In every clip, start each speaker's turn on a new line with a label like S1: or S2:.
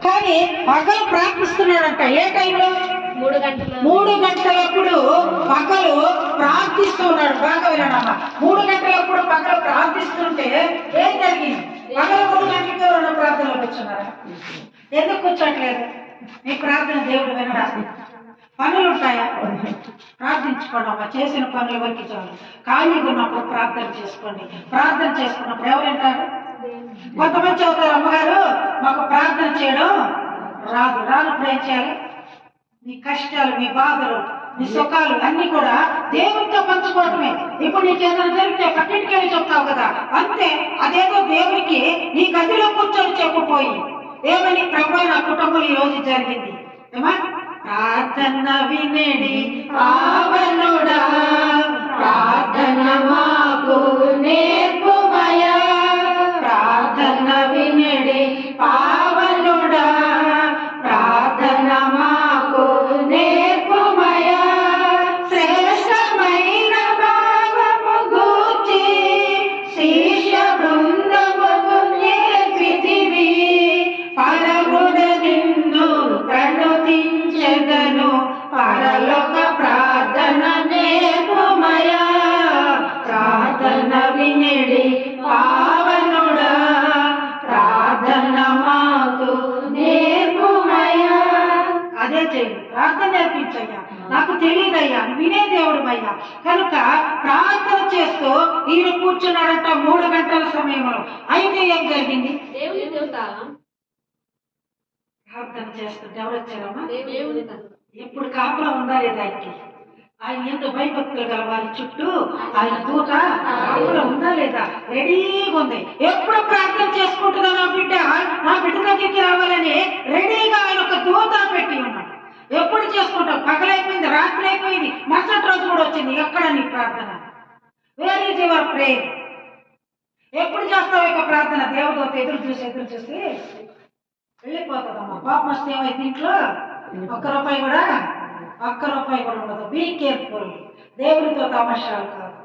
S1: కానీ పగలు ప్రార్థిస్తున్నాడంట. ఏ టైంలో? 3 గంటలప్పుడు పగలు ప్రార్థిస్తూ ఉన్నాడు. బాగా వినడమ్మా. 3 గంటలప్పుడు పగలు ప్రార్థిస్తుంటే ఏం జరిగింది? పగలు 3 గంటలకి ఎవరైనా ప్రార్థనలో కూర్చున్నారా? ఎందుకు కూర్చోట్లేదు? మీ ప్రార్థన దేవుడు వినడా? పనులు ఉంటాయా? ప్రార్థించుకోండి అమ్మా. చేసిన పనుల వరకు చాలు. ఖాళీగా ఉన్నప్పుడు ప్రార్థన చేసుకోండి. ప్రార్థన చేసుకున్నప్పుడు ఎవరు వింటారు? కొంతమంది చదువుతారు, అమ్మగారు మాకు ప్రార్థన చేయడం రాదు. రానప్పుడు ఏం చేయాలి? మీ కష్టాలు, మీ బాధలు, మీ సుఖాలు అన్ని కూడా దేవునితో పంచుకోవటమే. ఇప్పుడు నీకు ఏదైనా జరిగితే పక్కింటికెళ్ళి చెప్తావు కదా, అంతే. అదేదో దేవునికి నీ గదిలో కూర్చొని చెప్పుపోయి ఏమని, ప్రభు నా కుటుంబంలో ఈ రోజు జరిగింది ఏమా, ప్రార్థన వినేడి పావనుడా, ప్రార్థన మాకు నేర్పుమయా, ప్రార్థన వినేడి పావనుడా, ప్రార్థన మాకు నేర్పుమయా, శ్రేష్టమైన భావము గూర్చి శిష్య బృందముకు నేర్పితివి, పరముడ నిన్ను ప్రణుతించెదను, పరలోక ప్రార్థన నేర్పుమయా, ప్రార్థన వినిడి పావనుడా, ప్రార్థన మాకు నేర్పుమయా. అదే చెయ్యి, ప్రార్థన నేర్పించయ్యా. నాకు తెలియదయ్యా, వినే దేవుడు అయ్యా. కనుక ప్రార్థన చేస్తూ ఈయన కూర్చున్నాడంట 3 గంటల సమయంలో. అయితే ఏం జరిగింది? ప్రార్థన చేస్తుంటే ఎవరు వచ్చారమ్మా? ఎప్పుడు కాపులా ఉందా లేదా ఆయనకి? ఆయన ఎంత భయభక్తులు గల వారి చుట్టూ ఆయన దూత కాపులా ఉందా లేదా? రెడీగా ఉంది. ఎప్పుడు ప్రార్థన చేసుకుంటుందా నా బిడ్డ దగ్గరికి రావాలని రెడీగా ఆయన ఒక దూత పెట్టి ఉన్నాడు. ఎప్పుడు చేసుకుంటావు? పగలైపోయింది, రాత్రి అయిపోయింది, మరుసటి రోజు కూడా వచ్చింది. ఎక్కడ నీ ప్రార్థన? Where is your prayer? ఎప్పుడు చేస్తావు ఇక ప్రార్థన? దేవదూత ఎదురు చూసి వెళ్ళిపోతుందమ్మా. పాపం వస్తే ఏమైతే ఇంట్లో ఒక్క రూపాయి కూడా ఉండదు. Be careful. దేవుడితో తమాషాలు కాదు.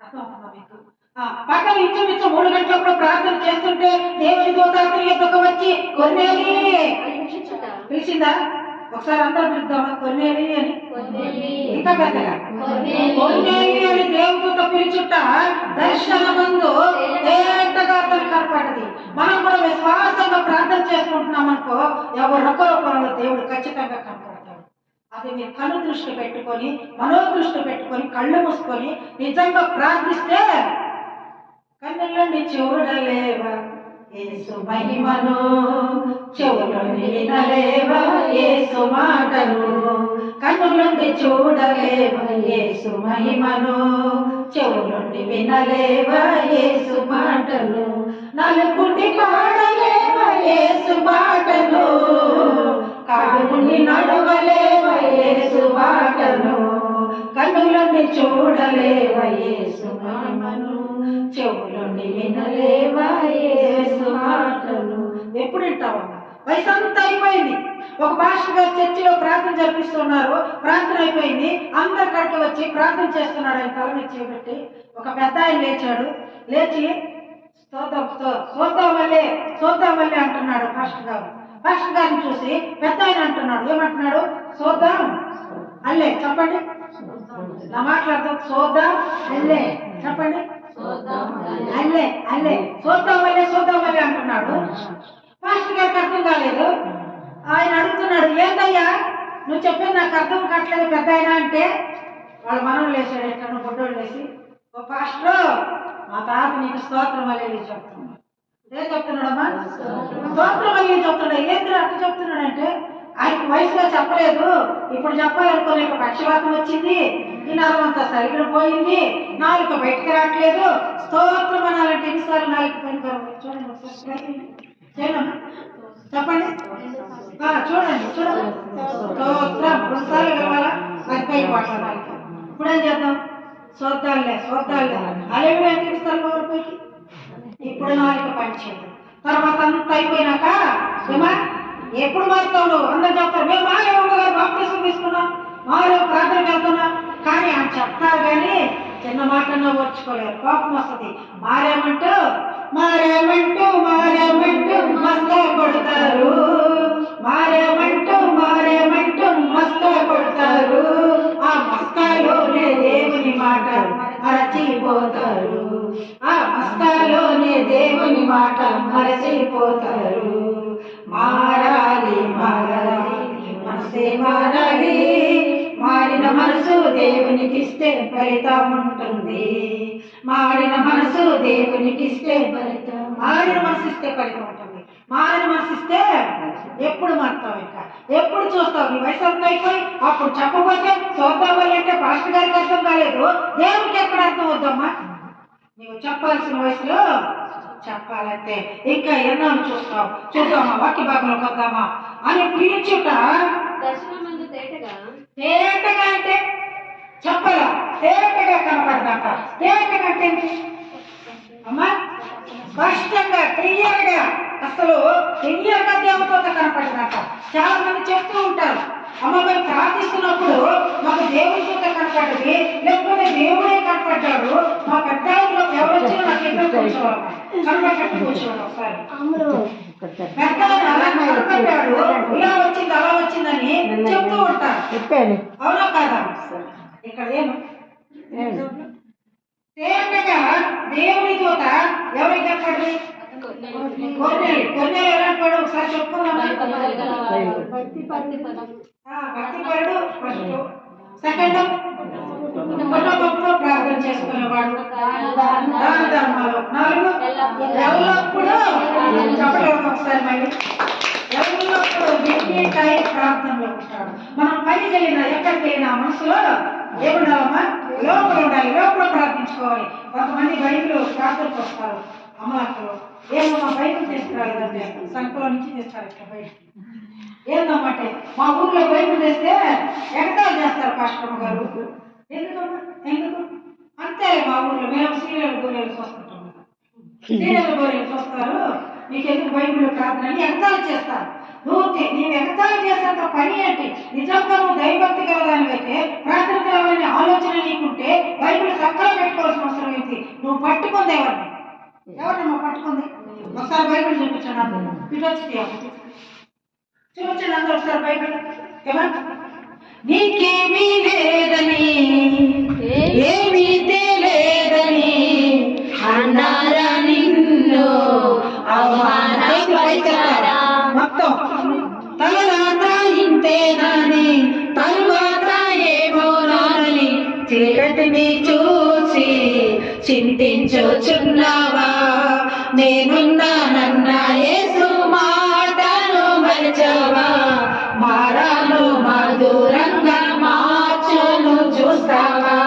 S1: అర్థమవుతుందా మీకు? పక్కన ఇంచుమించు 3 గంటలప్పుడు ప్రార్థన చేస్తుంటే దేవుడి దూత ఎదుకు వచ్చి కొన్నేలి పిలిచిందా? ఒకసారి అందరూ పిలుద్దామా? కొన్నేలి అని. ఇంకా పెద్దగా కొన్నేలి అని దేవుడితో పిలుచుట దర్శనమందు తేటగా అతను కనపడది. మనం కూడా విశ్వాసంగా ప్రార్థన చేసుకుంటున్నాం అనుకో, ఎవరొక రూపంలో దేవుడు ఖచ్చితంగా కనపడతాడు. అది మీరు కళ్ళు దృష్టి పెట్టుకొని, మనోదృష్టి పెట్టుకొని, కళ్ళు మూసుకొని నిజంగా ప్రార్థిస్తే కన్నులని చూడలేవా యేసు మహిమను, చెవులని వినలేవా యేసు మాటను, కన్నులని చూడలేవా యేసు మహిమను, చెవులని వినలేవా యేసు మాటను, నలుగుండి పాడలేవా యేసు మాటను, కాడుగుండి నడవలేవా యేసు మాటను, కన్నులని చూడలేవా యేసు మహిమను, చెవులని వినలేవా యేసు మాటలు. ఎప్పుడు వింటావమ్మా? వయసు అంతా అయిపోయింది. ఒక పాస్టర్ గారు చర్చిలో ప్రార్థన జరిపిస్తున్నారు. ప్రార్థన అయిపోయింది. అందరి కాడికి వచ్చి ప్రార్థన చేస్తున్నాడు. ఆయన తల మీద చేయబెట్టి ఒక పెద్ద ఆయన లేచాడు. లేచి చూద్దాం వల్లే అంటున్నాడు పాస్టర్ గారు. పాస్టర్ గారిని చూసి పెద్ద ఆయన అంటున్నాడు. ఏమంటున్నాడు? చూద్దాం అల్లే. చెప్పండి, నా మాట్లాడతాం. చూద్దాం అల్లే. చెప్పండి, అల్లే చూద్దాం వల్లే అంటున్నాడు. పాస్టర్ గారికి అర్థం కాలేదు. ఆయన అడుగుతున్నాడు, ఏందయ్యా నువ్వు చెప్పేది నాకు అర్థం కావట్లేదు పెద్ద ఆయన అంటే. వాళ్ళ మనం లేచాడు. ఎట్లా బొడ్డోడు లేచి, ఓ పాస్టర్ మా తాత నీకు స్తోత్రం వల్లే చెప్తున్నాడు. ఏం చెప్తున్నాడమ్మా? స్తోత్రం వల్లే చెప్తున్నాడు. ఏంద్ర అట్లా చెప్తున్నాడంటే, ఆయనకు వయసులో చెప్పలేదు, ఇప్పుడు చెప్పాలనుకునే పక్షవాతం వచ్చింది, ఈ నరమంతా సరిగ్గా పోయింది, నాలుక బయటకు రావట్లేదు. స్తోత్రం అనాలంటే ఎన్నిసార్లు నాలుగు పని చూడండి ఒకసారి చేయనమ్మా. చెప్పండి, చూడండి స్తోత్రం 2 సార్లు కలవాలా? అది పైకి పట్టాలి నాలుక. ఇప్పుడు ఏం చేద్దాం? చూద్దాంలే అలెవి ఎన్నిసార్లు కలవాలి పైకి? ఇప్పుడు నాలుక పని చేద్దాం. తర్వాత అంతా అయిపోయినాక ఏమా ఎప్పుడు మారుతావు నువ్వు? అందరూ చెప్తారు మేము మారేగారు బాప్తిసం తీసుకున్నాం, మారే ప్రార్థనకు వెళ్తున్నాం. కానీ ఆయన చెప్తారు కానీ చిన్న మాటన్నా ఓర్చుకోలేరు. కోపం వస్తుంది. మారేమంటూ మస్త కొడతారు, మారాలి. మారిన మనసు దేవునికి ఇస్తే ఫలితం ఉంటుంది. మారిన మనసు దేవునికి ఇస్తే ఫలితం, మారిన మనసు ఇస్తే ఫలితం ఉంటుంది. మారిన మనసు ఇస్తే ఎప్పుడు మారుతావు, ఇంకా ఎప్పుడు చూస్తావు. నీ వయసు అంతా అయిపోయి అప్పుడు చెప్పబోతే చూద్దాం అంటే పాస్టర్ గారికి అర్థం కాలేదు, దేవుడికి ఎక్కడ అర్థం అవుతామ్మా? నీవు చెప్పాల్సిన వయసులో చెప్పాలంటే ఇంకా ఎన్నాళ్ళు చూస్తావు? చూద్దామా, వాక్య భాగంలోకి వద్దామా అని పిలుచుట తేటగా అంటే చెప్పాలా, తేటగా కనపడదంట. తేటగా అంటే అమ్మా స్పష్టంగా క్లియర్గా, అసలు క్లియర్గా దేవుడితో కనపడదంట. చాలా మంది చెప్తూ ఉంటారు, అమ్మ మేము ప్రార్థిస్తున్నప్పుడు మాకు దేవుడి చేత కనపడ్డది, లేకపోతే దేవుడే కనపడ్డాడు, మా పెద్ద ఎవరు వచ్చినా నాకు ఎక్కడ కూర్చోవాలి కనపడ్డట్టు కూర్చోవాలి. ఒకసారి పెద్ద అలా కనపడ్డాడు, ఇలా వచ్చింది అలా వచ్చిందని చెప్తూ ఉంటారు, అవునా కాదా? ఇక్కడ ఏం తేటగా దేవుని తోట ఎవరికి కనపడ్డది? కొన్నేళ్ళు ఎలాంటి వాడు ఒకసారి చెప్పుకున్నామా? భక్తిపరుడు ఫస్ట్, సెకండ్ కుటుంబంలో ప్రార్థన చేసుకునేవాడు, దాన ధర్మాలు, 4 ఎల్లప్పుడూ చెప్పడం. ఒకసారి మళ్ళీ ఎల్లప్పుడూ టైం ప్రార్థనలో ఉంటాడు. మనం పైకి వెళ్ళినా ఎక్కడికి వెళ్ళినా మనసులో ఏముండాలమ్మా? లోపల ఉండాలి, లోపల ప్రార్థించుకోవాలి. కొంతమంది బయటలో ప్రార్థనకు వస్తారు, అమ్మలక్కలు ఏమమ్మా బయటకు తీసుకురాలేదంటే సంఖ్యలో నుంచి తెస్తారు ఇట్లా బయటకి. ఏందమ్మంటే మా ఊర్లో బయటకు తెస్తే ఎగతాలు చేస్తారు పాస్టమ్మ గారు. ఎందుకమ్మా? ఎందుకు అంతే, మా ఊర్లో మేము సీరియల్ గోళీలు చూస్తుంటాము, సీరియల్ గోళీలు చూస్తారు, మీకు ఎందుకు బైబిల్ ప్రార్థన అని ఎగతాలు చేస్తారు. నీవు ఎగతాలు చేసేంత పని ఏంటి? నిజంగా నువ్వు దైవభక్తి కలదానివైతే, ప్రార్థన కలవాలని ఆలోచన నీకుంటే బైబిల్ చక్కగా పెట్టుకోవాల్సిన అవసరం ఏంటి? నువ్వు పట్టుకుంది ఎవరిని? ఎవరమ్మా పట్టుకుంది? ఒకసారి బైబిల్ చూపించండి అందరూ, ఇటు వచ్చి చూపించండి అందరూ ఒకసారి బైబిల్. నీకేమీ లేదని ఏమీ తెలియదని అన్నారా నిన్ను అవమానపరిచారా? మొత్తం తర్వాత ఇంతేనని, తరువాత ఏమోనని చీకటిని చూసి చింతించుచున్నావా? నేనున్నానన్న యేసు మాటను మరిచావా? మారాను మధురంగా మార్చును చూస్తావా?